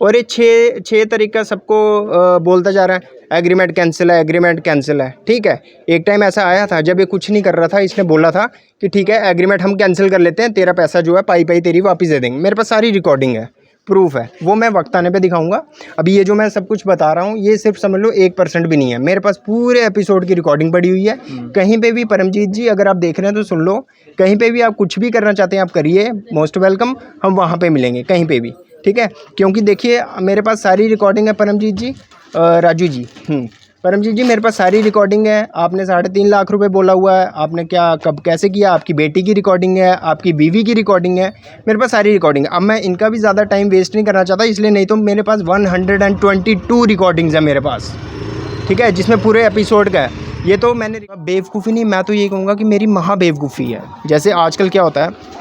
और ये छः तरीका सबको बोलता जा रहा है एग्रीमेंट कैंसिल है, एग्रीमेंट कैंसिल है। ठीक है, एक टाइम ऐसा आया था जब ये कुछ नहीं कर रहा था, इसने बोला था कि ठीक है एग्रीमेंट हम कैंसिल कर लेते हैं, तेरा पैसा जो है पाई पाई तेरी वापस दे देंगे। मेरे पास सारी रिकॉर्डिंग है, प्रूफ है, वो मैं वक्त आने पे दिखाऊंगा। अभी ये जो मैं सब कुछ बता रहा हूँ ये सिर्फ समझ लो 1% भी नहीं है, मेरे पास पूरे एपिसोड की रिकॉर्डिंग पड़ी हुई है। कहीं पे भी परमजीत जी अगर आप देख रहे हैं तो सुन लो, कहीं पे भी आप कुछ भी करना चाहते हैं आप करिए, मोस्ट वेलकम, हम वहाँ पे मिलेंगे कहीं पे भी। ठीक है, क्योंकि देखिए मेरे पास सारी रिकॉर्डिंग है परमजीत जी, राजू जी, परमजीत जी मेरे पास सारी रिकॉर्डिंग है। आपने 3.5 लाख रुपए बोला हुआ है, आपने क्या कब कैसे किया, आपकी बेटी की रिकॉर्डिंग है, आपकी बीवी की रिकॉर्डिंग है, मेरे पास सारी रिकॉर्डिंग है। अब मैं इनका भी ज़्यादा टाइम वेस्ट नहीं करना चाहता, इसलिए नहीं तो मेरे पास 122 रिकॉर्डिंग्स है मेरे पास। ठीक है, जिसमें पूरे एपिसोड का है। ये तो मैंने बेवकूफ़ी नहीं, मैं तो ये कहूँगा कि मेरी महा बेवकूफ़ी है। जैसे आजकल क्या होता है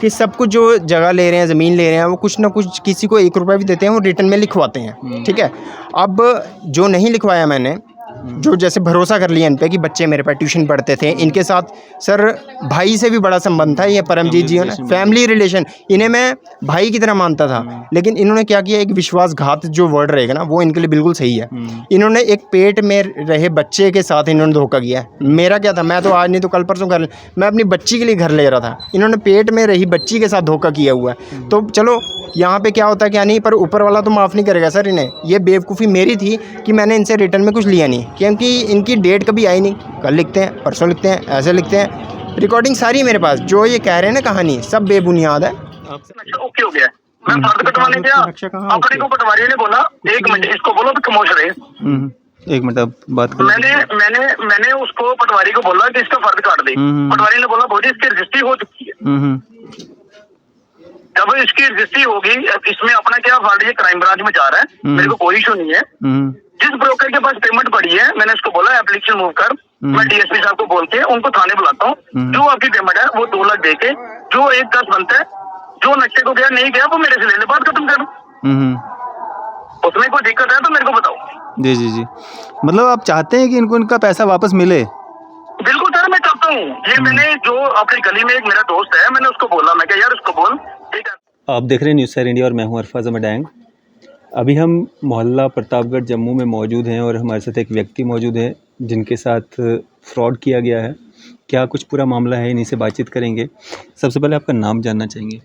कि सब कुछ जो जगह ले रहे हैं, ज़मीन ले रहे हैं, वो कुछ ना कुछ किसी को 1 रुपया भी देते हैं, वो रिटर्न में लिखवाते हैं। ठीक है, अब जो नहीं लिखवाया मैंने, जो जैसे भरोसा कर लिया इन पे कि बच्चे मेरे पास ट्यूशन पढ़ते थे, इनके साथ सर भाई से भी बड़ा संबंध था, ये परमजीत जी ने फैमिली रिलेशन, इन्हें मैं भाई की तरह मानता था। लेकिन इन्होंने क्या किया, एक विश्वासघात जो वर्ड रहेगा ना वो इनके लिए बिल्कुल सही है। इन्होंने एक पेट में रहे बच्चे के साथ इन्होंने धोखा किया। मेरा क्या था, मैं तो आज नहीं तो कल परसों घर, मैं अपनी बच्ची के लिए घर ले रहा था, इन्होंने पेट में रही बच्ची के साथ धोखा किया हुआ है। तो चलो यहाँ पे क्या होता है क्या नहीं, पर ऊपर वाला तो माफ़ नहीं करेगा सर इन्हें। ये बेवकूफ़ी मेरी थी कि मैंने इनसे रिटर्न में कुछ लिया नहीं, क्योंकि इनकी डेट कभी आई नहीं, कल लिखते हैं, परसों लिखते हैं, ऐसे लिखते हैं। रिकॉर्डिंग सारी मेरे पास, जो ये कह रहे हैं ना कहानी सब बेबुनियाद है। ओके हो गया, मैं फर्द कटवाने गया, अपने को पटवारी ने बोला 1 मिनट इसको बोलो तो खामोश रहे। 1 मिनट अब बात करो। मैंने उसको पटवारी को बोला कि इसका फर्द काट दे। पटवारी ने बोला बोली इसकी रजिस्ट्री हो चुकी है। जब इसकी रजिस्ट्री होगी, इसमें अपना क्या फर्द, ये क्राइम ब्रांच में जा रहा है, मेरे को कोई इशू नहीं है। जिस ब्रोकर के पास पेमेंट पड़ी है, मैंने उसको बोला एप्लीकेशन मूव कर, मैं डीएसपी साहब को बोल के उनको थाने बुलाता हूँ, जो आपकी पेमेंट है वो 2 लाख दे के, जो 1/10 बनता है, जो नक्शे को गया नहीं गया वो मेरे से ले ले, बात खत्म कर। उसमें कोई दिक्कत है तो मेरे को बताओ। जी जी जी, मतलब आप चाहते हैं कि इनको इनका पैसा वापस मिले? बिल्कुल सर, मैं चाहता हूँ। ये मैंने जो अपनी गली में एक मेरा दोस्त है, मैंने उसको बोला, मैं क्या यार उसको बोल, ठीक है। आप देख रहे हैं न्यूज़ सैर इंडिया और मैं हूँ अरफाज अहमद डैंग। अभी हम मोहल्ला प्रतापगढ़ जम्मू में मौजूद हैं और हमारे साथ एक व्यक्ति मौजूद है जिनके साथ फ्रॉड किया गया है। क्या कुछ पूरा मामला है, इन्हीं से बातचीत करेंगे। सबसे पहले आपका नाम जानना चाहेंगे।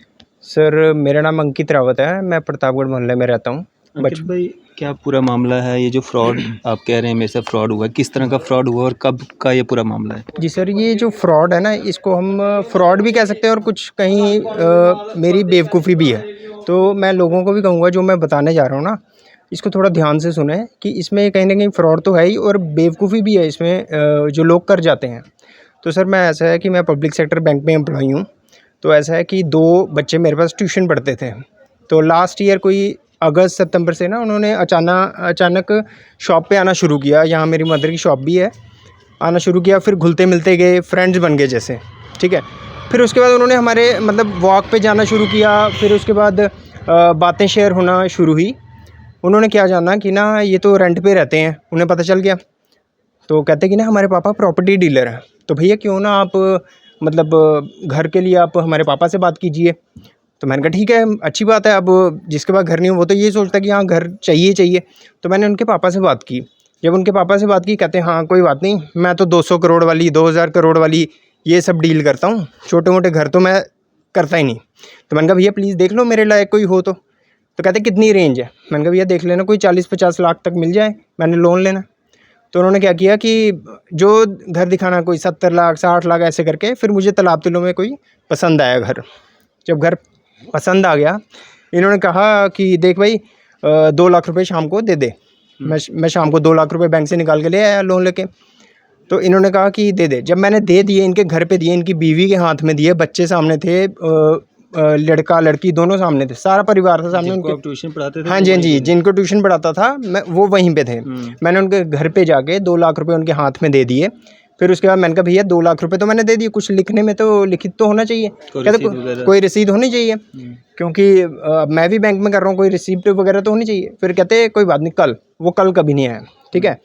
सर मेरा नाम अंकित रावत है, मैं प्रतापगढ़ मोहल्ले में रहता हूँ। अंकित भाई, क्या पूरा मामला है, ये जो फ्रॉड आप कह रहे हैं मेरे से फ्रॉड हुआ है, किस तरह का फ्रॉड हुआ और कब का ये पूरा मामला है? जी सर, ये जो फ्रॉड है ना, इसको हम फ्रॉड भी कह सकते हैं और कुछ कहीं मेरी बेवकूफ़ी भी है। तो मैं लोगों को भी कहूँगा जो मैं बताने जा रहा हूँ ना, इसको थोड़ा ध्यान से सुने कि इसमें कहीं ना कहीं फ्रॉड तो है ही और बेवकूफ़ी भी है इसमें, जो लोग कर जाते हैं। तो सर मैं ऐसा है कि मैं पब्लिक सेक्टर बैंक में एम्प्लॉई हूँ। तो ऐसा है कि 2 बच्चे मेरे पास ट्यूशन पढ़ते थे। तो लास्ट ईयर कोई अगस्त सितंबर से ना उन्होंने अचानक शॉप पे आना शुरू किया। यहाँ मेरी मदर की शॉप भी है, आना शुरू किया, फिर घुलते मिलते गए, फ्रेंड्स बन गए जैसे। ठीक है, फिर उसके बाद उन्होंने हमारे मतलब वॉक पे जाना शुरू किया। फिर उसके बाद बातें शेयर होना शुरू हुई। उन्होंने क्या जाना कि ना ये तो रेंट पे रहते हैं, उन्हें पता चल गया। तो कहते कि ना हमारे पापा प्रॉपर्टी डीलर हैं, तो भैया क्यों ना आप मतलब घर के लिए आप हमारे पापा से बात कीजिए। तो मैंने कहा ठीक है, अच्छी बात है। अब जिसके पास घर नहीं हो वो तो ये सोचता कि हाँ घर चाहिए। तो मैंने उनके पापा से बात की। जब उनके पापा से बात की, कहते हैं हाँ कोई बात नहीं, मैं तो 200 करोड़ वाली 2000 करोड़ वाली ये सब डील करता हूँ, छोटे मोटे घर तो मैं करता ही नहीं। तो मैंने कहा भैया प्लीज़ देख लो मेरे लायक कोई हो तो कहते कितनी रेंज है। मैंने कहा भैया देख लेना, कोई 40-50 लाख तक मिल जाए, मैंने लोन लेना। तो उन्होंने क्या किया कि जो घर दिखाना कोई 70 लाख 60 लाख ऐसे करके, फिर मुझे तालाब तिलों में कोई पसंद आया घर। जब घर पसंद आ गया, इन्होंने कहा कि देख भाई 2 लाख रुपए शाम को दे दे। मैं शाम को 2 लाख रुपए बैंक से निकाल के ले आया लोन लेके। तो इन्होंने कहा कि दे दे। जब मैंने दे दिए, इनके घर पे दिए, इनकी बीवी के हाथ में दिए, बच्चे सामने थे, लड़का लड़की दोनों सामने थे, सारा परिवार था सामने। उनके ट्यूशन पढ़ाते थे? हाँ जी हाँ जी, जिनको ट्यूशन पढ़ाता था मैं, वो वहीं पे थे। मैंने उनके घर पे जाके 2 लाख रुपए उनके हाथ में दे दिए। फिर उसके बाद मैंने कहा भैया 2 लाख रुपए तो मैंने दे दिए, कुछ लिखने में तो लिखित तो होना चाहिए, कहते कोई रसीद होनी चाहिए, क्योंकि मैं भी बैंक में कर रहा हूँ, कोई रिसीप्ट वगैरह तो होनी चाहिए। फिर कहते कोई बात नहीं, कल कभी नहीं आया। ठीक है,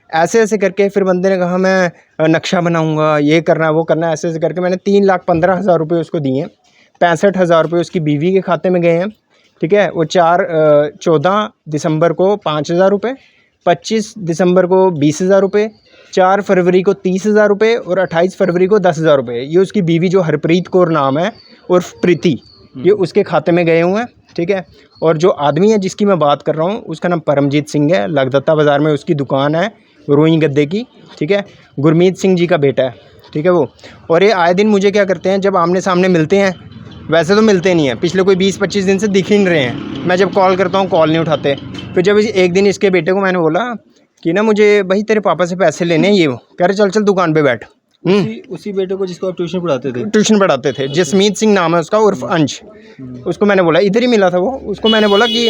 ऐसे ऐसे करके फिर बंदे ने कहा मैं नक्शा बनाऊंगा, ये करना है वो करना है, ऐसे ऐसे करके मैंने 3,15,000 रुपये उसको दिए। 65,000 रुपये उसकी बीवी के खाते में गए हैं, ठीक है। वो 14 दिसंबर को 5,000 रुपये, 25 दिसंबर को 20,000 रुपये, 4 फरवरी को 30,000 रुपये और 28 फरवरी को 10,000 रुपये। ये उसकी बीवी जो हरप्रीत कौर नाम है उर्फ प्रीति, ये उसके खाते में गए हुए हैं, ठीक है। और जो आदमी है जिसकी मैं बात कर रहा हूँ उसका नाम परमजीत सिंह है। लगदत्ता बाज़ार में उसकी दुकान है रोई गद्दे की, ठीक है। गुरमीत सिंह जी का बेटा है, ठीक है वो। और ये आए दिन मुझे क्या करते हैं, जब आमने सामने मिलते हैं, वैसे तो मिलते नहीं हैं, पिछले कोई 20-25 दिन से दिख ही नहीं रहे हैं। मैं जब कॉल करता हूँ कॉल नहीं उठाते। फिर जब एक दिन इसके बेटे को मैंने बोला कि ना मुझे भाई तेरे पापा से पैसे लेने हैं, ये वो कह रहे चल चल दुकान पे बैठ। उसी बेटे को जिसको आप ट्यूशन पढ़ाते थे? ट्यूशन पढ़ाते थे, जसमीत सिंह नाम है उसका उर्फ अंश। उसको मैंने बोला, इधर ही मिला था वो, उसको मैंने बोला कि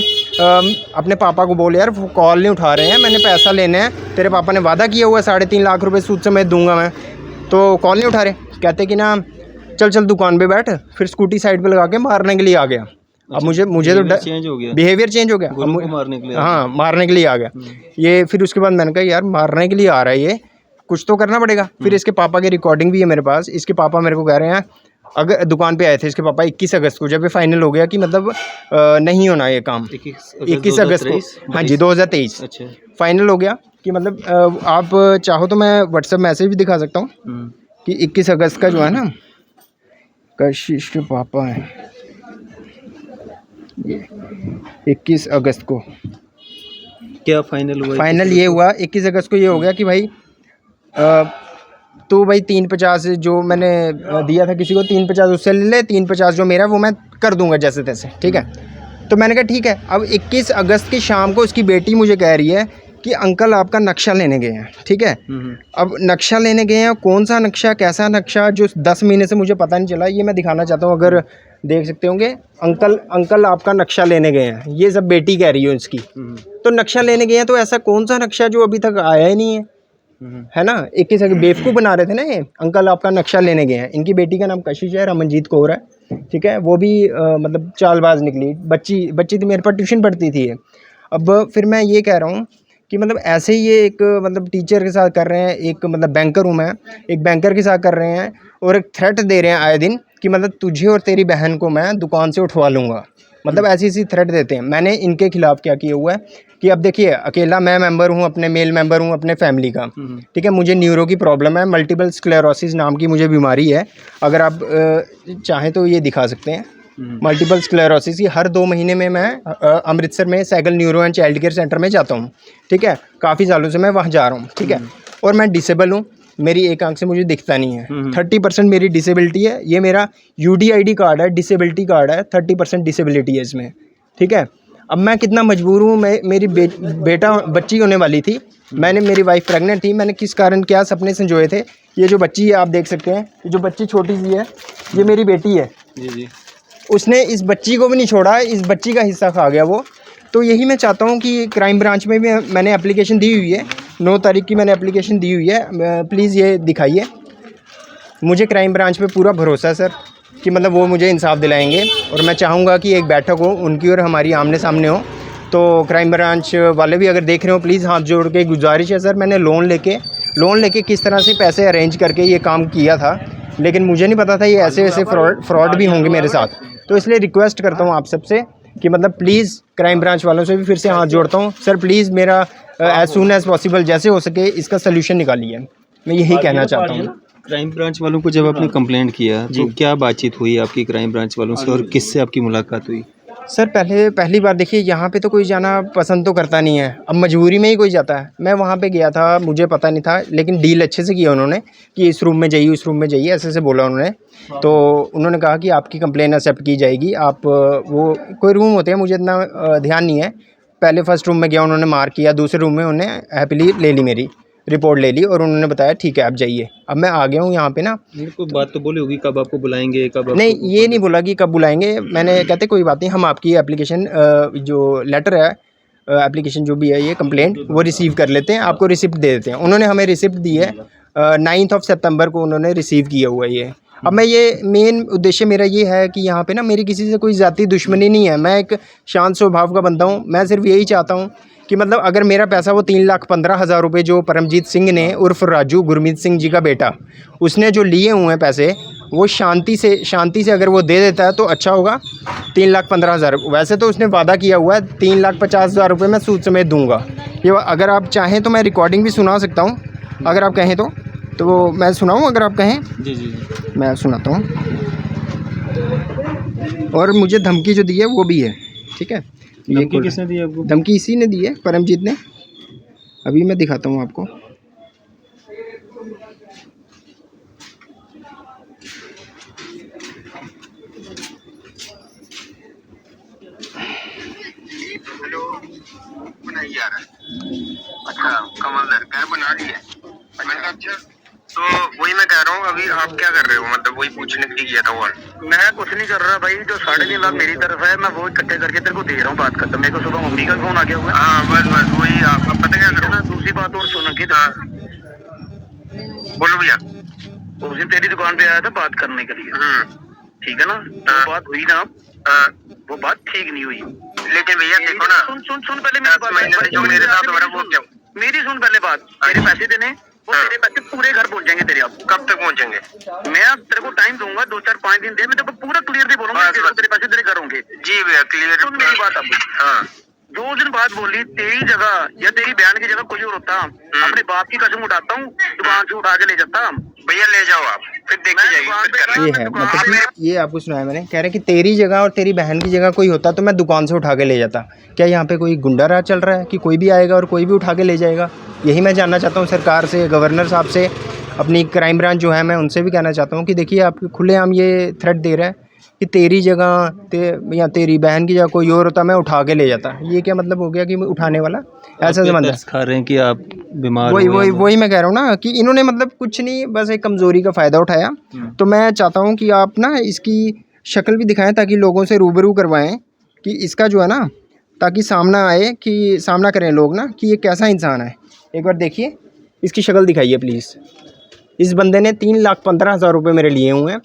अपने पापा को बोल यार वो कॉल नहीं उठा रहे हैं, मैंने पैसा लेना है, तेरे पापा ने वादा किया हुआ है 3.5 लाख रुपए सूद समेत दूंगा मैं, तो कॉल नहीं उठा रहे। कहते कि ना चल चल दुकान पे बैठ। फिर स्कूटी साइड पे लगा के मारने के लिए आ गया। अब मुझे तो चेंज हो गया, बिहेवियर चेंज हो गया, मारने के लिए। हाँ, मारने के लिए आ गया ये। फिर उसके बाद मैंने कहा यार मारने के लिए आ रहा है ये, कुछ तो करना पड़ेगा। फिर इसके पापा की रिकॉर्डिंग भी है मेरे पास। इसके पापा मेरे को कह रहे हैं, अगर दुकान पे आए थे इसके पापा 21 अगस्त को, जब ये फाइनल हो गया कि मतलब नहीं होना ये काम, 21 अगस्त को, हाँ जी 2023 अच्छा फाइनल हो गया कि मतलब आप चाहो तो मैं व्हाट्सएप मैसेज भी दिखा सकता हूँ कि 21 अगस्त का जो है ना, कशिश के पापा हैं ये 21 अगस्त को क्या फाइनल हुआ? फाइनल ये हुआ 21 अगस्त को ये हो गया कि भाई तो भाई 350 जो मैंने दिया था किसी को, 350 उससे ले ले, 350 जो मेरा वो मैं कर दूंगा जैसे तैसे, ठीक है। तो मैंने कहा ठीक है। अब 21 अगस्त की शाम को उसकी बेटी मुझे कह रही है कि अंकल आपका नक्शा लेने गए हैं, ठीक है। अब नक्शा लेने गए हैं, कौन सा नक्शा, कैसा नक्शा, जो 10 महीने से मुझे पता नहीं चला, ये मैं दिखाना चाहता हूँ, अगर देख सकते होंगे। अंकल आपका नक्शा लेने गए हैं, ये सब बेटी कह रही है उसकी। तो नक्शा लेने गए हैं, तो ऐसा कौन सा नक्शा जो अभी तक आया ही नहीं है, है ना। 21 बेवकूफ़ बना रहे थे ना ये, अंकल आपका नक्शा लेने गए हैं। इनकी बेटी का नाम कशिश है, रमनजीत कौर है, ठीक है। वो भी मतलब चालबाज निकली बच्ची थी, मेरे पास ट्यूशन पढ़ती थी। अब फिर मैं ये कह रहा हूँ कि मतलब ऐसे ही ये एक मतलब टीचर के साथ कर रहे हैं, एक मतलब बैंकर हूँ मैं, एक बैंकर के साथ कर रहे हैं, और एक थ्रेट दे रहे हैं आए दिन कि मतलब तुझे और तेरी बहन को मैं दुकान से उठवा लूँगा। मतलब ऐसी थ्रेट देते हैं। मैंने इनके खिलाफ़ क्या किया हुआ है कि अब देखिए, अकेला मैं मेंबर हूँ, अपने मेल मेंबर हूँ अपने फैमिली का, ठीक है। मुझे न्यूरो की प्रॉब्लम है, मल्टीपल स्क्लेरोसिस नाम की मुझे बीमारी है। अगर आप चाहें तो ये दिखा सकते हैं, मल्टीपल स्क्लेरोसिस। ये हर 2 महीने में मैं अमृतसर में Sehgal neuro and child care centre में जाता हूँ, ठीक है। काफ़ी सालों से मैं वहाँ जा रहा हूँ, ठीक है। और मैं डिसेबल हूँ, मेरी एक आंख से मुझे दिखता नहीं है। 30% मेरी डिसेबिलिटी है। ये मेरा UDID कार्ड है, डिसेबिलिटी कार्ड है, 30% डिसेबिलिटी है इसमें, ठीक है। अब मैं कितना मजबूर हूँ, मेरी बच्ची होने वाली थी, मेरी वाइफ प्रेग्नेंट थी, मैंने किस कारण क्या सपने संजोए थे। ये जो बच्ची है आप देख सकते हैं, ये जो बच्ची छोटी सी है, ये मेरी बेटी है जी। उसने इस बच्ची को भी नहीं छोड़ा, इस बच्ची का हिस्सा खा गया वो। तो यही मैं चाहता हूँ कि क्राइम ब्रांच में भी मैंने एप्लीकेशन दी हुई है, 9 तारीख की मैंने एप्लीकेशन दी हुई है। प्लीज़ ये दिखाइए। मुझे क्राइम ब्रांच पे पूरा भरोसा है सर कि मतलब वो मुझे इंसाफ दिलाएंगे, और मैं चाहूँगा कि एक बैठक हो उनकी और हमारी आमने सामने हो। तो क्राइम ब्रांच वाले भी अगर देख रहे हो, प्लीज़ हाथ जोड़ के गुजारिश है सर। मैंने लोन लेके किस तरह से पैसे अरेंज करके ये काम किया था, लेकिन मुझे नहीं पता था ये ऐसे फ्रॉड भी होंगे मेरे साथ। तो इसलिए रिक्वेस्ट करता हूँ आप सबसे कि मतलब प्लीज़ क्राइम ब्रांच वालों से भी फिर से हाथ जोड़ता हूँ सर, प्लीज़ मेरा एज सून एज़ पॉसिबल जैसे हो सके इसका सलूशन निकालिए। मैं यही कहना चाहता हूँ। क्राइम ब्रांच वालों को जब आपने कंप्लेंट किया तो क्या बातचीत हुई आपकी क्राइम ब्रांच वालों से, और किससे आपकी मुलाकात हुई? सर पहली बार देखिए, यहाँ पे तो कोई जाना पसंद तो करता नहीं है, अब मजबूरी में ही कोई जाता है। मैं वहाँ पे गया था, मुझे पता नहीं था, लेकिन डील अच्छे से किया उन्होंने कि इस रूम में जाइए, उस रूम में जाइए, ऐसे बोला उन्होंने। तो उन्होंने कहा कि आपकी कंप्लेन एक्सेप्ट की जाएगी। आप वो कोई रूम होते हैं, मुझे इतना ध्यान नहीं है। पहले फर्स्ट रूम में गया, उन्होंने मार्क किया, दूसरे रूम में उन्होंने हैप्पीली ले ली, मेरी रिपोर्ट ले ली, और उन्होंने बताया ठीक है आप जाइए। अब मैं आ गया हूँ यहाँ पे ना। कोई बात तो बोली होगी कब आपको बुलाएंगे, कब नहीं, ये नहीं बोला कि कब बुलाएंगे। मैंने कहते कोई बात नहीं, हम आपकी एप्लीकेशन जो लेटर है, एप्लीकेशन जो भी है, ये कंप्लेंट वो रिसीव कर लेते हैं, आपको रिसिप्ट दे देते हैं। उन्होंने हमें रिसिप्ट दी है, 9 सितंबर को उन्होंने रिसीव किया हुआ है ये। अब मैं ये मेन उद्देश्य मेरा ये है कि यहाँ पे ना मेरी किसी से कोई ज़ाती दुश्मनी नहीं है, मैं एक शांत स्वभाव का बंदा हूँ। मैं सिर्फ यही चाहता हूँ कि मतलब अगर मेरा पैसा वो 3,15,000 रुपये जो परमजीत सिंह ने उर्फ राजू गुरमीत सिंह जी का बेटा उसने जो लिए हुए हैं पैसे, वो शांति से अगर वो दे देता है तो अच्छा होगा। 3,15,000 वैसे तो उसने वादा किया हुआ है 3,50,000 रुपये मैं सूद समेत दूंगा। ये अगर आप चाहें तो मैं रिकॉर्डिंग भी सुना सकता हूँ, अगर आप कहें तो मैं सुनाऊँ अगर आप कहें। जी जी जी। मैं सुनाता हूँ। और मुझे धमकी जो दी है वो भी है, ठीक है। धमकी किसने दी आपको? धमकी इसी ने दी है, परमजीत ने। अभी मैं दिखाता हूँ आपको। हेलो, बनाई जा रहा है। अच्छा, कमलदर घर बना ली है। मैंने कहा अच्छा, तो वही मैं कह रहा हूँ, अभी आप क्या कर रहे हो? मतलब वही पूछने के लिए किया था वो। मैं कुछ नहीं कर रहा भाई, जो 3.5 लाख मेरी तरफ है मैं वो इकट्ठे करके तेरे को दे रहा हूँ। बात करता, मेरे को सुबह मम्मी का फोन आ गया हुआ है। हाँ बस वही, आप पता क्या करो ना। दूसरी बात और सुनो कि बोलो भैया, उस दिन तेरी दुकान पे आया था बात करने के लिए, ठीक है ना? वो बात हुई ना, वो बात ठीक नहीं हुई। लेकिन भैया देखो ना, सुन पहले मेरी बात। जो मेरे साथ हो रहा है वो क्या? मेरी सुन पहले बात। मेरे पैसे देने, वो तेरे पैसे पूरे घर पहुंचेंगे तेरे। आप कब तक पहुंचेंगे? मैं अब तेरे को टाइम दूंगा, 2-4-5 दिन दे। मैं तेरे को पूरा क्लियर भी बोलूंगा, तेरे पैसे तेरे घर होंगे। जी भैया क्लियर। सुन मेरी बात अब। हाँ, जो उस दिन बात बोली, तेरी जगह या तेरी बहन की जगह कोई और होता, अपने बाप की कसम उठाता हूँ, दुकान से उठा के ले जाता। भैया ले जाओ आप, फिर देखी जाएगी। ये है मतलब कि ये आपको सुनाया मैंने, कह रहे कि तेरी जगह और तेरी बहन की जगह कोई होता तो मैं दुकान से उठा के ले जाता। क्या यहाँ पे कोई गुंडा राज चल रहा है कि कोई भी आएगा और कोई भी उठा के ले जाएगा? यही मैं जानना चाहता हूँ सरकार से, गवर्नर साहब से, अपनी क्राइम ब्रांच जो है मैं उनसे भी कहना चाहता हूँ कि देखिए आप खुलेआम ये थ्रेट दे रहा है कि तेरी जगह या तेरी बहन की जगह कोई और होता मैं उठा के ले जाता। ये क्या मतलब हो गया कि उठाने वाला ऐसा समझ खा रहे हैं कि आप बीमार वही मैं कह रहा हूँ ना कि इन्होंने मतलब कुछ नहीं, बस एक कमज़ोरी का फ़ायदा उठाया। तो मैं चाहता हूँ कि आप ना इसकी शक्ल भी दिखाएं ताकि लोगों से रूबरू करवाएं कि इसका जो है ना, ताकि सामना आए, कि सामना करें लोग ना कि ये कैसा इंसान है। एक बार देखिए, इसकी शक्ल दिखाइए प्लीज़। इस बंदे ने 3,15,000 रुपये मेरे लिए हुए हैं,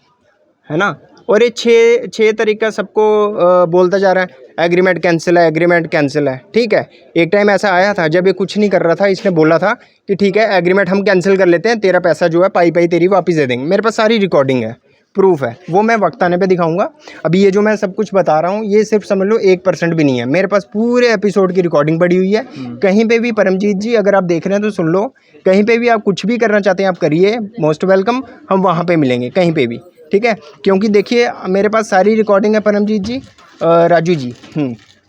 है ना। और ये छः तरीका सबको बोलता जा रहा है एग्रीमेंट कैंसिल है, ठीक है। एक टाइम ऐसा आया था जब ये कुछ नहीं कर रहा था, इसने बोला था कि ठीक है एग्रीमेंट हम कैंसिल कर लेते हैं, तेरा पैसा जो है पाई तेरी वापस दे देंगे। मेरे पास सारी रिकॉर्डिंग है, प्रूफ है, वो मैं वक्त आने पे दिखाऊंगा। अभी ये जो मैं सब कुछ बता रहा हूँ ये सिर्फ समझ लो 1% भी नहीं है। मेरे पास पूरे एपिसोड की रिकॉर्डिंग पड़ी हुई है। कहीं पे भी परमजीत जी अगर आप देख रहे हैं तो सुन लो, कहीं पे भी आप कुछ भी करना चाहते हैं आप करिए, मोस्ट वेलकम। हम वहाँ पे मिलेंगे कहीं पे भी, ठीक है। क्योंकि देखिए मेरे पास सारी रिकॉर्डिंग है परमजीत जी, राजू जी,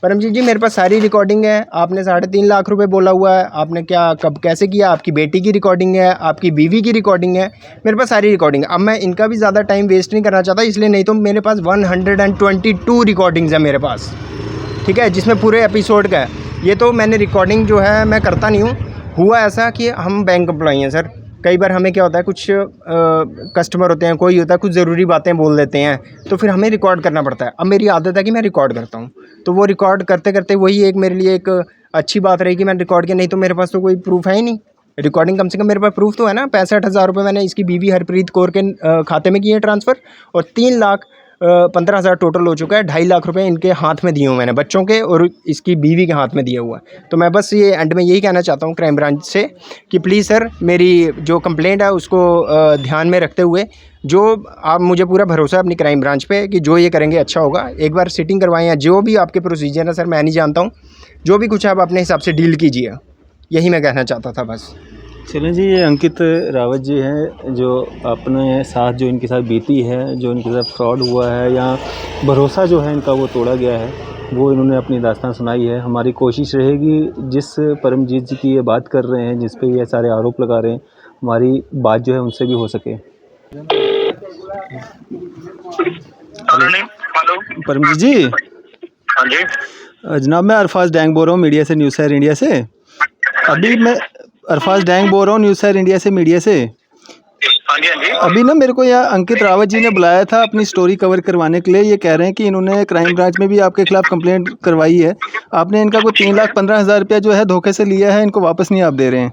परमजीत जी मेरे पास सारी रिकॉर्डिंग है। आपने 3.5 लाख रुपए बोला हुआ है, आपने क्या कब कैसे किया, आपकी बेटी की रिकॉर्डिंग है, आपकी बीवी की रिकॉर्डिंग है, मेरे पास सारी रिकॉर्डिंग है। अब मैं इनका भी ज़्यादा टाइम वेस्ट नहीं करना चाहता, इसलिए नहीं तो मेरे पास 122 रिकॉर्डिंग्स है मेरे पास, ठीक है, जिसमें पूरे एपिसोड का है। ये तो मैंने रिकॉर्डिंग जो है मैं करता नहीं हूँ। हुआ ऐसा कि हम बैंक एम्प्लॉई हैं सर, कई बार हमें क्या होता है, कुछ कस्टमर होते हैं, कोई होता है, कुछ ज़रूरी बातें बोल देते हैं, तो फिर हमें रिकॉर्ड करना पड़ता है। अब मेरी आदत है कि मैं रिकॉर्ड करता हूँ, तो वो रिकॉर्ड करते करते वही एक मेरे लिए एक अच्छी बात रही कि मैंने रिकॉर्ड किया। नहीं तो मेरे पास तो कोई प्रूफ है ही नहीं। रिकॉर्डिंग कम से कम मेरे पास प्रूफ तो है ना। 65,000 रुपये मैंने इसकी बीवी हरप्रीत कौर के खाते में किए ट्रांसफ़र, और 3,15,000 टोटल हो चुका है। 2.5 लाख रुपए इनके हाथ में दिए हुए मैंने, बच्चों के और इसकी बीवी के हाथ में दिया हुआ है। तो मैं बस ये एंड में यही कहना चाहता हूँ क्राइम ब्रांच से कि प्लीज़ सर मेरी जो कंप्लेंट है उसको ध्यान में रखते हुए, जो आप मुझे पूरा भरोसा है अपनी क्राइम ब्रांच पे कि जो ये करेंगे अच्छा होगा। एक बार सिटिंग करवाएं या जो भी आपके प्रोसीजर है सर, मैं नहीं जानता हूँ, जो भी कुछ है आप अपने हिसाब से डील कीजिए। यही मैं कहना चाहता था बस। चलें जी, ये अंकित रावत जी हैं, जो अपने साथ जो इनके साथ बीती है, जो इनके साथ फ्रॉड हुआ है या भरोसा जो है इनका वो तोड़ा गया है, वो इन्होंने अपनी दास्तान सुनाई है। हमारी कोशिश रहेगी जिस परमजीत जी की ये बात कर रहे हैं, जिस पे ये सारे आरोप लगा रहे हैं, हमारी बात जो है उनसे भी हो सके। हेलो परमजीत जी। हाँ जी जनाब, मैं अरफाज डैंग बोल रहा हूँ मीडिया से, न्यूज़ शहर इंडिया से। अभी मैं अरफाज डैंग बोल रहा हूँ न्यूज़ शहर इंडिया से, मीडिया से। हाँ जी। अभी ना मेरे को यहाँ अंकित रावत जी ने बुलाया था अपनी स्टोरी कवर करवाने के लिए। ये कह रहे हैं कि इन्होंने क्राइम ब्रांच में भी आपके खिलाफ कंप्लेंट करवाई है। आपने इनका कोई 3,15,000 रुपया जो है धोखे से लिया है, इनको वापस नहीं आप दे रहे हैं।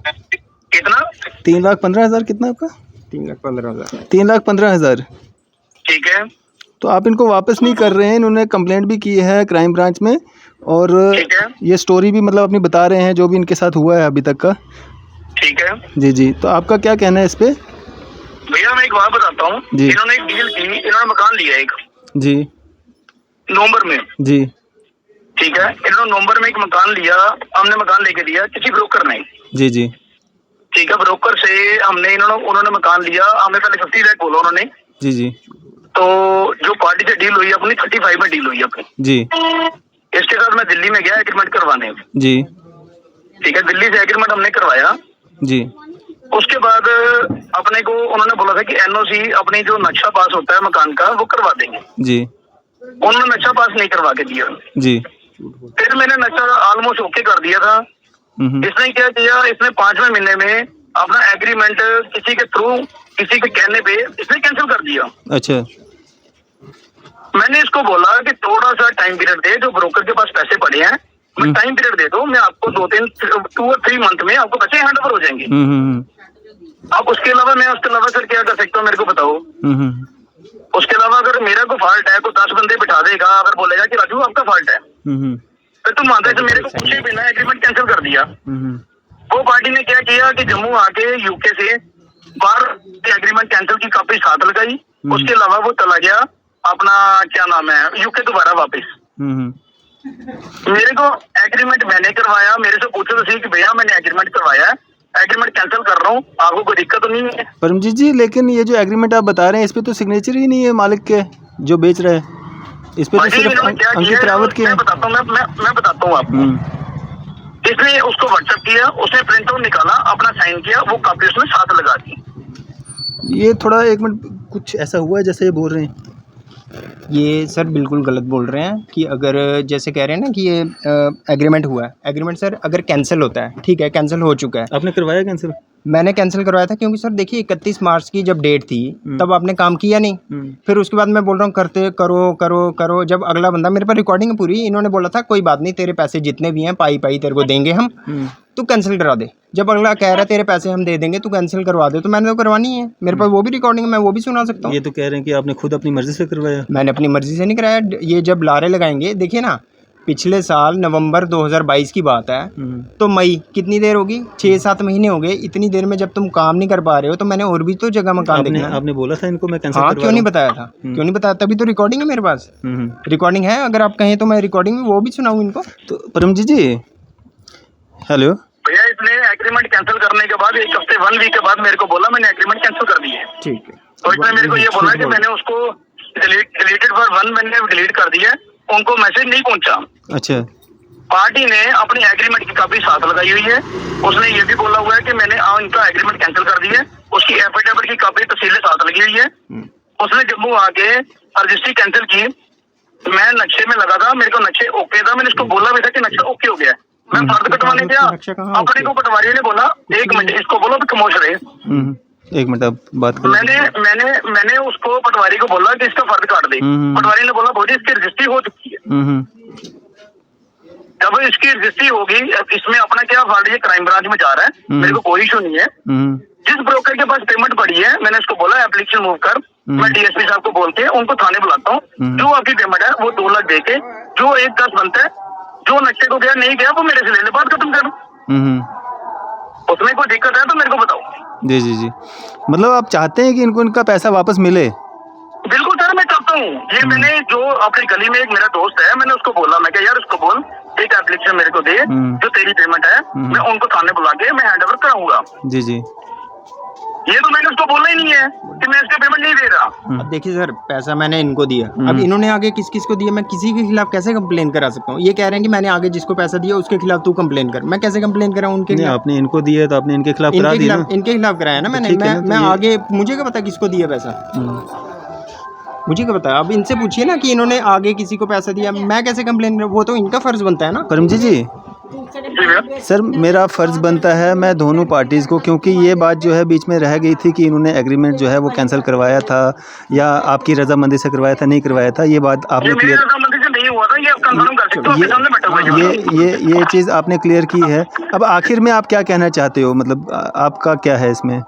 कितना? 3,15,000 कितना आपका? 3,15,000। 3,15,000। ठीक है तो आप इनको वापस नहीं कर रहे हैं, इन्होंने कंप्लेंट भी की है क्राइम ब्रांच में और ठीक है ये स्टोरी भी मतलब अपनी बता रहे हैं जो भी इनके साथ हुआ है अभी तक का। ठीक है जी जी, तो आपका क्या कहना है इस पे? भैया मैं एक बात बताता हूँ, जी। इन्होंने एक डील की, इन्होंने मकान लिया एक जी नवंबर में, जी ठीक है, इन्होंने नवंबर में एक मकान लिया, हमने मकान लेके दिया किसी ब्रोकर ने, जी जी ठीक है, ब्रोकर से हमने उन्होंने मकान लिया, हमें पहले 50 लाख बोला उन्होंने, जी जी तो जो पार्टी से डील हुई अपनी 35 में डील हुई अपनी। जी इसके साथ मैं दिल्ली में गया एग्रीमेंट करवाने, जी ठीक है, दिल्ली से एग्रीमेंट हमने करवाया। जी उसके बाद अपने को उन्होंने बोला था कि एनओसी अपनी जो नक्शा पास होता है मकान का वो करवा देंगे, जी उन्होंने नक्शा पास नहीं करवा के दिया। जी फिर मैंने नक्शा ऑलमोस्ट ओके कर दिया था, इसने क्या किया, इसने 5वें महीने में अपना एग्रीमेंट किसी के थ्रू किसी के कहने पे इसने कैंसिल कर दिया। अच्छा मैंने इसको बोला कि थोड़ा सा टाइम पीरियड दे, जो ब्रोकर के पास पैसे पड़े हैं मैं टाइम पीरियड दे दो, मैं आपको 2 और 3 मंथ में आपको पैसे हैंड ओवर हो जाएंगे। अब उसके अलावा सर क्या कर सकता हूँ मेरे को बताओ। उसके अलावा अगर मेरा कोई फॉल्ट है, कोई 10 बंदे बिठा देगा, अगर बोलेगा कि राजू आपका फॉल्ट है, फिर तुम मानते थे मेरे को पूछे बिना एग्रीमेंट कैंसिल कर दिया। वो पार्टी ने क्या किया कि जम्मू आके यूके से बाहर एग्रीमेंट कैंसिल की कॉपी साथ लगाई, उसके अलावा वो चला गया अपना क्या नाम है यूके दोबारा वापस। मेरे को एग्रीमेंट मैंने करवाया, मेरे से पूछो तो सही कि भैया मैंने एग्रीमेंट करवाया है, एग्रीमेंट कैंसिल कर रहा हूँ, आपको कोई दिक्कत तो नहीं है? परमजीत जी लेकिन ये जो एग्रीमेंट आप बता रहे हैं इस पे तो सिग्नेचर ही नहीं है मालिक के जो बेच रहे हैं, इस पे तो सिर्फ अंकित रावत के। मैं बताता हूँ आपको। इसने उसको व्हाट्सएप किया, उसने प्रिंट आउट निकाला, अपना साइन किया, वो कॉपी उसने साथ लगा दी। ये थोड़ा एक मिनट, कुछ ऐसा हुआ है जैसे ये बोल रहे हैं? ये सर बिल्कुल गलत बोल रहे हैं कि अगर जैसे कह रहे हैं ना कि ये एग्रीमेंट हुआ है, एग्रीमेंट सर अगर कैंसिल होता है, ठीक है कैंसिल हो चुका है। आपने करवाया कैंसिल? मैंने कैंसिल करवाया था क्योंकि सर देखिए 31 मार्च की जब डेट थी तब आपने काम किया नहीं, फिर उसके बाद मैं बोल रहा हूँ करते करो करो करो, जब अगला बंदा, मेरे पास रिकॉर्डिंग है पूरी, इन्होंने बोला था कोई बात नहीं तेरे पैसे जितने भी हैं पाई तेरे को देंगे हम, तू कैंसिल करा दे। जब अगला कह रहा है तेरे पैसे हम दे देंगे तू कैंसिल करवा दे, तो मैंने तो करवानी है, मेरे पास वो भी रिकॉर्डिंग है, मैं वो भी सुना सकता हूँ। ये तो कह रहे हैं कि आपने खुद अपनी मर्जी से करवाया। मैंने अपनी मर्जी से नहीं कराया, ये जब लारे लगाएंगे, देखिए ना पिछले साल नवंबर 2022 की बात है, तो मई कितनी देर होगी, 6-7 महीने हो गए। इतनी देर में जब तुम काम नहीं कर पा रहे हो तो मैंने और भी तो जगह मकान देखना है। आपने बोला था इनको मैं कैंसिल हाँ क्यों नहीं बताया था, क्यों नहीं बताया? तभी तो रिकॉर्डिंग है मेरे पास, रिकॉर्डिंग है, अगर आप कहें तो मैं रिकॉर्डिंग में वो भी सुनाऊँ इनको। तो परमजीत जी हेलो भैया, इसने एग्रीमेंट कैंसिल करने के बाद 1 हफ्ते 1 वीक के बाद मेरे को बोला मैंने एग्रीमेंट कैंसिल कर दी है। ठीक है, तो इसने मेरे को ये बोला कि मैंने उसको डिलीटेड फॉर 1 मैंने डिलीट कर दिया, उनको मैसेज नहीं पहुंचा। अच्छा, पार्टी ने अपनी एग्रीमेंट की कॉपी साथ लगाई हुई है, उसने ये भी बोला हुआ है कि मैंने इनका एग्रीमेंट कैंसिल कर दिया, उसकी एफिडेविट की कॉपी तहसील साथ लगी हुई है। उसने जम्मू आके रजिस्ट्री कैंसिल की, मैं नक्शे में लगा था, मेरे को नक्शे ओके था, मैंने इसको बोला भी था कि नक्शा ओके हो गया, मैं फर्द कटवाने गया, अपने को पटवारी ने बोला 1 मिनट इसको बोलो भी खामोश रहे। 1 मिनट आप बात करो। मैंने उसको पटवारी को बोला कि इसका फर्द काट दे, पटवारी ने बोला भौजी इसकी रजिस्ट्री हो चुकी है। जब इसकी रजिस्ट्री होगी, इसमें अपना क्या फॉल्ट, ये क्राइम ब्रांच में जा रहा है, मेरे को कोई इशू नहीं है। जिस ब्रोकर के पास पेमेंट पड़ी है मैंने उसको बोला एप्लीकेशन मूव कर, मैं डीएसपी साहब को बोल के उनको थाने बुलाता हूँ, जो आपकी पेमेंट है वो 2 लाख दे के जो 1-10 बनता है, जो नक्शे को गया नहीं गया वो मेरे से ले ले, बात खत्म कर। उसमें कोई दिक्कत है तो मेरे को बताओ। जी जी जी, मतलब आप चाहते हैं कि इनको इनका पैसा वापस मिले? बिल्कुल सर, मैं चाहता हूँ। ये मैंने जो अपनी गली में एक मेरा दोस्त है, मैंने उसको बोला, मैं क्या यार उसको बोल एक एप्लीकेशन मेरे को दे, जो तेरी पेमेंट है मैं उनको थाने बुला के मैं हैंड ओवर कराऊंगा। जी जी, ये तो मैंने उसको बोला ही नहीं है कि मैं इसका पेमेंट नहीं दे रहा। अब देखिए सर, पैसा मैंने इनको दिया, अब इन्होंने आगे किस किस को दिया, मैं किसी के खिलाफ कैसे कंप्लेन करा सकता हूँ? ये कह रहे हैं कि मैंने आगे जिसको पैसा दिया उसके खिलाफ तू कंप्लेन कर, मैं कैसे कंप्लेन करा उनके खिलाफ? आपने इनको दिया तो आपने इनके खिलाफ करा दिया ना? इनके खिलाफ कराया ना मैंने, मैं आगे, मुझे क्या पता किसको दिया पैसा, मुझे क्या पता? अब इनसे पूछिए ना कि इन्होंने आगे किसी को पैसा दिया, मैं कैसे कंप्लेन करूँ? वो तो इनका फर्ज बनता है ना। परमजीत जी सर, मेरा फ़र्ज़ बनता है मैं दोनों पार्टीज़ को, क्योंकि ये बात जो है बीच में रह गई थी कि इन्होंने एग्रीमेंट जो है वो कैंसिल करवाया था या आपकी रजामंदी से करवाया था, नहीं करवाया था, ये बात आपने क्लियर, ये चीज़ आपने क्लियर की है। अब आखिर में आप क्या कहना चाहते हो, मतलब आपका क्या है इसमें?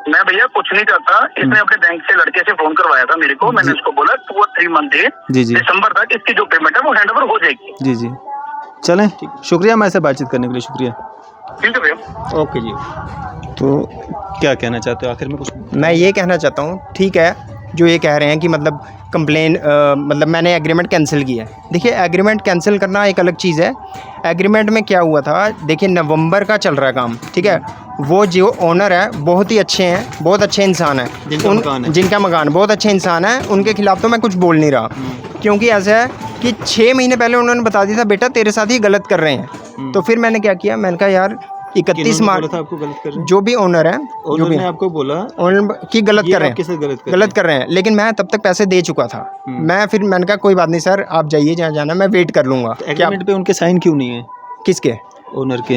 मैं भैया कुछ नहीं करता, इसने अपने बैंक से लड़के से फोन करवाया था मेरे को, मैंने उसको बोला 2 और 3 मंथ दे, जी जी दिसंबर तक इसकी जो पेमेंट है वो हैंड ओवर हो जाएगी। जी जी, चलें, शुक्रिया मैं से बातचीत करने के लिए, शुक्रिया। ठीक है भैया, ओके जी। तो क्या कहना चाहते हो आखिर में कुछ? मैं ये कहना चाहता हूँ, ठीक है जो ये कह रहे हैं कि मतलब कंप्लेन मतलब मैंने एग्रीमेंट कैंसिल किया है। देखिए एग्रीमेंट कैंसिल करना एक अलग चीज़ है। एग्रीमेंट में क्या हुआ था, देखिए नवंबर का चल रहा है काम, ठीक है। वो जो ओनर है बहुत ही अच्छे हैं, बहुत अच्छे इंसान हैं, जिनका मकान बहुत अच्छे इंसान है, उनके खिलाफ़ तो मैं कुछ बोल नहीं रहा, क्योंकि ऐसा है कि 6 महीने पहले उन्होंने बता दिया था बेटा तेरे साथ ही गलत कर रहे हैं। तो फिर मैंने क्या किया, मैंने कहा यार 31 मार्च आपको गलत कर रहे हैं? जो भी ओनर है, जो भी ने आपको बोला ओनर की गलत कर रहे हैं, गलत कर रहे हैं, लेकिन मैं तब तक पैसे दे चुका था। मैं फिर मैंने कहा कोई बात नहीं सर, आप जाइए जहाँ जाना, मैं वेट कर लूँगा। एग्रीमेंट पे उनके साइन क्यों नहीं है? किसके? ओनर के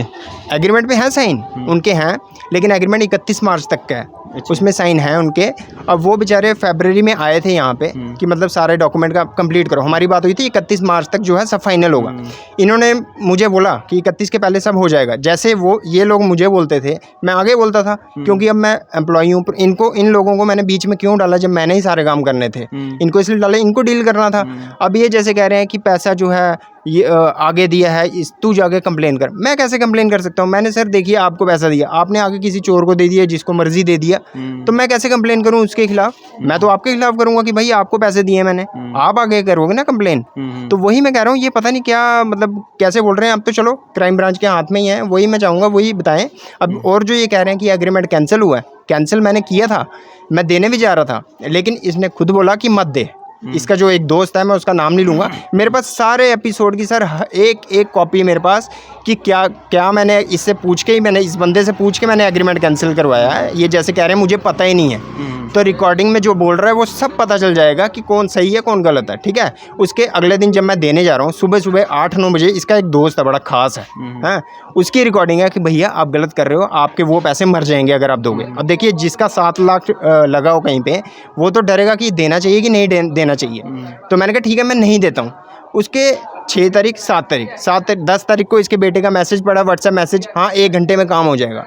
एग्रीमेंट पे हैं साइन, उनके हैं, लेकिन एग्रीमेंट 31 मार्च तक का है, उसमें साइन है उनके। अब वो बेचारे फरवरी में आए थे यहाँ पे कि मतलब सारे डॉक्यूमेंट का कंप्लीट करो, हमारी बात हुई थी 31 मार्च तक जो है सब फाइनल होगा। इन्होंने मुझे बोला कि 31 के पहले सब हो जाएगा, जैसे वो ये लोग मुझे बोलते थे मैं आगे बोलता था, क्योंकि अब मैं एम्प्लॉई हूँ। इन लोगों को मैंने बीच में क्यों डाला जब मैंने ही सारे काम करने थे, इनको इसलिए डाला, इनको डील करना था। अब ये जैसे कह रहे हैं कि पैसा जो है ये आगे दिया है, तू जाके कंप्लेन कर। मैं कैसे कंप्लेन कर सकता हूँ? मैंने सर देखिए आपको पैसा दिया, आपने आगे किसी चोर को दे दिया, जिसको मर्जी दे दिया, तो मैं कैसे कंप्लेन करूँ उसके खिलाफ? मैं तो आपके खिलाफ करूँगा कि भाई आपको पैसे दिए मैंने, आप आगे करोगे ना कंप्लेन। तो वही मैं कह रहा हूँ, ये पता नहीं क्या मतलब कैसे बोल रहे हैं। अब तो चलो क्राइम ब्रांच के हाथ में ही है, वही मैं चाहूँगा वही बताएं। अब और जो ये कह रहे हैं कि एग्रीमेंट कैंसिल हुआ है, कैंसिल मैंने किया था, मैं देने भी जा रहा था, लेकिन इसने खुद बोला कि मत दे। इसका जो एक दोस्त है, मैं उसका नाम नहीं लूँगा, मेरे पास सारे एपिसोड की सर एक कॉपी मेरे पास कि क्या मैंने इससे पूछ के ही, मैंने इस बंदे से पूछ के मैंने एग्रीमेंट कैंसिल करवाया है। ये जैसे कह रहे हैं मुझे पता ही नहीं है, तो रिकॉर्डिंग में जो बोल रहा है वो सब पता चल जाएगा कि कौन सही है कौन गलत है, ठीक है। उसके अगले दिन जब मैं देने जा रहा हूँ सुबह 8-9 बजे, इसका एक दोस्त है बड़ा खास है, हाँ, उसकी रिकॉर्डिंग है कि भैया आप गलत कर रहे हो, आपके वो पैसे मर जाएंगे अगर आप दोगे। अब देखिए जिसका 7 लाख लगा हो कहीं पे, वो तो डरेगा कि देना चाहिए कि नहीं देना चाहिए। तो मैंने कहा ठीक है मैं नहीं देता हूँ। उसके 6 तारीख 7 तारीख 10 तारीख को इसके बेटे का मैसेज पड़ा, व्हाट्सएप मैसेज, हाँ 1 घंटे में काम हो जाएगा।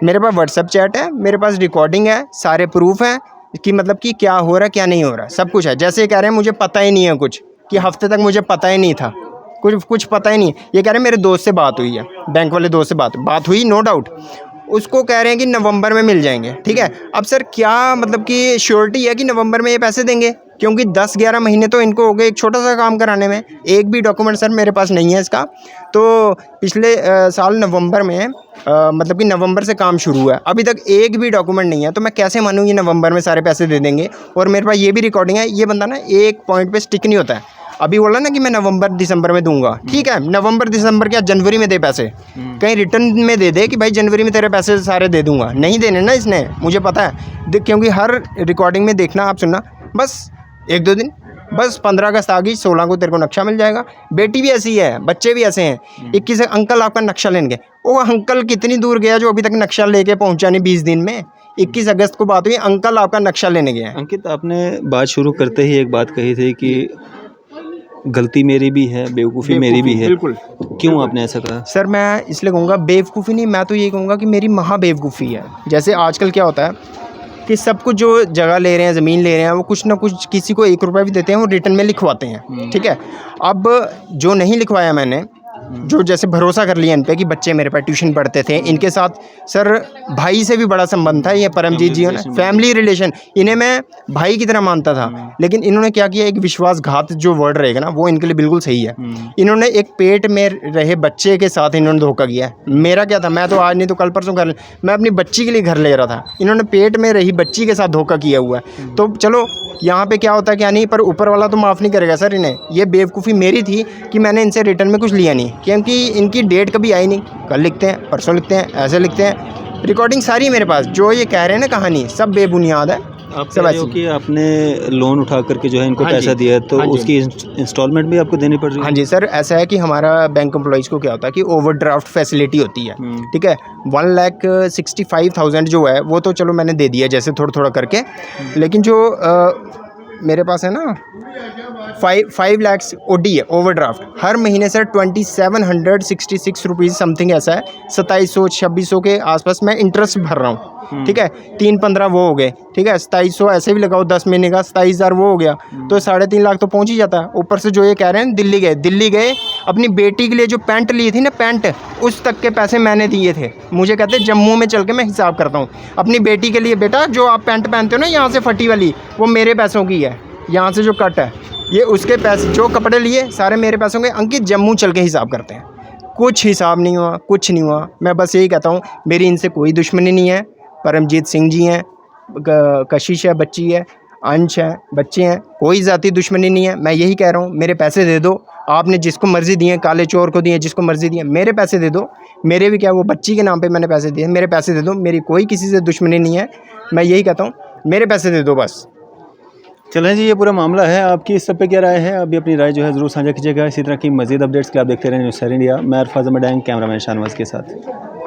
मेरे पास व्हाट्सएप चैट है, मेरे पास रिकॉर्डिंग है, सारे प्रूफ हैं कि मतलब कि क्या हो रहा है क्या नहीं हो रहा, सब कुछ है। जैसे कह रहे हैं मुझे पता ही नहीं है कुछ, कि हफ्ते तक मुझे पता ही नहीं था, कुछ पता ही नहीं। ये कह रहे हैं मेरे दोस्त से बात हुई है, बैंक वाले दोस्त से बात हुई, नो डाउट। उसको कह रहे हैं कि नवंबर में मिल जाएंगे, ठीक है। अब सर क्या मतलब कि श्योरिटी है कि नवंबर में ये पैसे देंगे? क्योंकि 10-11 महीने तो इनको हो गए एक छोटा सा काम कराने में, एक भी डॉक्यूमेंट सर मेरे पास नहीं है इसका। तो पिछले साल नवंबर में मतलब कि नवंबर से काम शुरू हुआ है, अभी तक एक भी डॉक्यूमेंट नहीं है। तो मैं कैसे मानूँ ये नवंबर में सारे पैसे दे देंगे? और मेरे पास ये भी रिकॉर्डिंग है, ये बंदा ना एक पॉइंट पे स्टिक नहीं होता है। अभी बोला ना कि मैं नवंबर दिसंबर में दूंगा, ठीक है, नवंबर दिसंबर क्या जनवरी में दे पैसे, कहीं रिटर्न में दे दे कि भाई जनवरी में तेरे पैसे सारे दे दूंगा। नहीं देने ना इसने, मुझे पता है, क्योंकि हर रिकॉर्डिंग में देखना, आप सुनना, बस 1-2 दिन, बस 15 अगस्त आ गई, 16 को तेरे को नक्शा मिल जाएगा। बेटी भी ऐसी है, बच्चे भी ऐसे हैं। 21 अंकल आपका नक्शा लेंगे, वो अंकल कितनी दूर गया जो अभी तक नक्शा लेके पहुंचा नहीं 20 दिन में। 21 अगस्त को बात हुई, अंकल आपका नक्शा लेने गया। अंकित, आपने बात शुरू करते ही एक बात कही थी कि गलती मेरी भी है, बेवकूफ़ी मेरी भी है। बिल्कुल। क्यों आपने ऐसा कहा? सर मैं इसलिए कहूँगा बेवकूफ़ी नहीं, मैं तो ये कहूँगा कि मेरी महा बेवकूफ़ी है। जैसे आजकल क्या होता है कि सब कुछ जो जगह ले रहे हैं, ज़मीन ले रहे हैं, वो कुछ ना कुछ किसी को 1 रुपया भी देते हैं, वो रिटर्न में लिखवाते हैं, ठीक है। अब जो नहीं लिखवाया मैंने, जो जैसे भरोसा कर लिया इन पे कि बच्चे मेरे पास ट्यूशन पढ़ते थे, इनके साथ सर भाई से भी बड़ा संबंध था, ये परमजीत जी ने, फैमिली रिलेशन, इन्हें मैं भाई की तरह मानता था। लेकिन इन्होंने क्या किया, एक विश्वासघात जो वर्ड रहेगा ना, वो इनके लिए बिल्कुल सही है। इन्होंने एक पेट में रहे बच्चे के साथ इन्होंने धोखा किया है। मेरा क्या था, मैं तो आज नहीं तो कल परसों घर, मैं अपनी बच्ची के लिए घर ले रहा था, इन्होंने पेट में रही बच्ची के साथ धोखा किया हुआ है। तो चलो यहाँ पे क्या होता है क्या नहीं, पर ऊपर वाला तो माफ़ नहीं करेगा सर इन्हें। ये बेवकूफ़ी मेरी थी कि मैंने इनसे रिटर्न में कुछ लिया नहीं, क्योंकि इनकी डेट कभी आई नहीं। कल लिखते हैं, परसों लिखते हैं, ऐसे लिखते हैं, रिकॉर्डिंग सारी मेरे पास। जो ये कह रहे हैं ना कहानी, सब बेबुनियाद है। आप कह रहे हो कि आपने लोन उठा करके जो है इनको पैसा दिया है, तो उसकी इंस्टॉलमेंट भी आपको देनी पड़ रही है? हाँ जी सर, ऐसा है कि हमारा बैंक एम्प्लॉइज़ को क्या होता है कि ओवरड्राफ्ट फैसिलिटी होती है, ठीक है। 1,65,000 जो है वो तो चलो मैंने दे दिया जैसे थोड़ा थोड़ा करके, लेकिन जो मेरे पास है ना 5 lakhs ओडी है ओवरड्राफ्ट, हर महीने सर 2766 रुपीज़ समथिंग ऐसा है, 2700-2600 के आसपास मैं इंटरेस्ट भर रहा हूँ। ठीक है, 3-15 वो हो गए, ठीक है, 2700 ऐसे भी लगाओ 10 महीने का, 27,000 वो हो गया, तो 3.5 लाख तो पहुँच ही जाता है। ऊपर से जो ये कह रहे हैं दिल्ली गए अपनी बेटी के लिए जो पैंट ली थी ना, पैंट, उस तक के पैसे मैंने दिए थे। मुझे कहते जम्मू में चल के मैं हिसाब करता हूँ अपनी बेटी के लिए, बेटा जो आप पैंट पहनते हो ना यहाँ से फटी वाली, वो मेरे पैसों की है, यहाँ से जो कट है ये उसके पैसे, जो कपड़े लिए सारे मेरे पैसों के। अंकित जम्मू चल के हिसाब करते हैं, कुछ हिसाब नहीं हुआ, कुछ नहीं हुआ। मैं बस यही कहता हूँ मेरी इनसे कोई दुश्मनी नहीं है। परमजीत सिंह जी हैं, कशिश है बच्ची है, अंश है बच्चे हैं, कोई ज़ाती दुश्मनी नहीं है। मैं यही कह रहा हूँ मेरे पैसे दे दो, आपने जिसको मर्ज़ी दिए, काले चोर को दिए, जिसको मर्ज़ी दिए, मेरे पैसे दे दो। मेरे भी क्या, वो बच्ची के नाम पे मैंने पैसे दिए, मेरे पैसे दे दो। मेरी कोई किसी से दुश्मनी नहीं है, मैं यही कहता हूँ मेरे पैसे दे दो बस। चलें जी, ये पूरा मामला है, आपकी इस सब पे क्या राय है? अभी अपनी राय जो है ज़रूर साझा कीजिएगा। इसी तरह की मज़ीद अपडेट्स के लिए आप देखते रहें न्यूज़ 7 इंडिया। मैं अरफाज अहमद, कैमरामैन शाहनवाज के साथ।